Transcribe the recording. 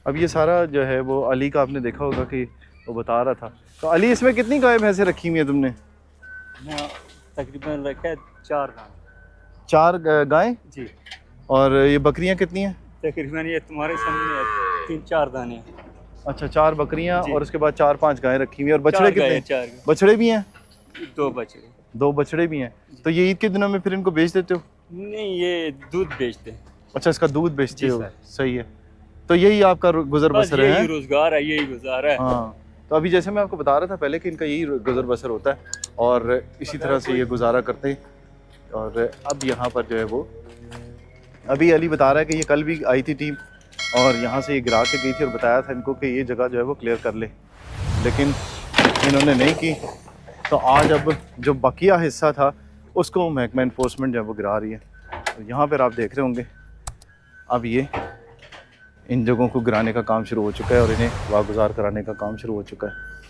अब ये सारा जो है वो अली का आपने देखा होगा कि वो बता रहा था। तो अली इसमें कितनी गाय भैंसें रखी हुई हैं तुमने? हाँ, तकरीबन रखा है 4 दाने। 4 गायें। जी, और ये बकरियां कितनी हैं? तकरीबन ये तुम्हारे सामने है 3-4 दाने। अच्छा 4 बकरियां जी। और उसके बाद 4-5 गायें रखी हुई हैं। और बछड़े 4 कितने? गाय, 4 बछड़े भी हैं? 2 बछड़े। 2 बछड़े भी हैं। तो ये ईद के दिनों में फिर इनको बेच देते हो? नहीं, ये दूध बेचते हैं। अच्छा इसका दूध बेचते जी हो। सर। सही है। तो यही आपका गुजर बस बसर है? यही रोजगार है, यही गुजारा है। हाँ। तो अभी जैसे मैं आपको बता रहा था पहले कि इनका यही गुजर बसर होता है और इसी तरह से ये गुजारा करते हैं। और अब यहाँ पर जो है वो अभी अली बता रहा है कि ये कल भी आई थी टीम और यहाँ से ये गिरा के गई थी और बताया था इनको कि ये जगह जो है वो क्लियर कर ले, लेकिन इन्होंने नहीं की। तो आज अब जो बकिया हिस्सा था उसको महकमा इन्फोर्समेंट जो है वो गिरा रही है। तो यहाँ पर आप देख रहे होंगे अब ये इन जगहों को गिराने का काम शुरू हो चुका है और इन्हें वागुजार कराने का काम शुरू हो चुका है।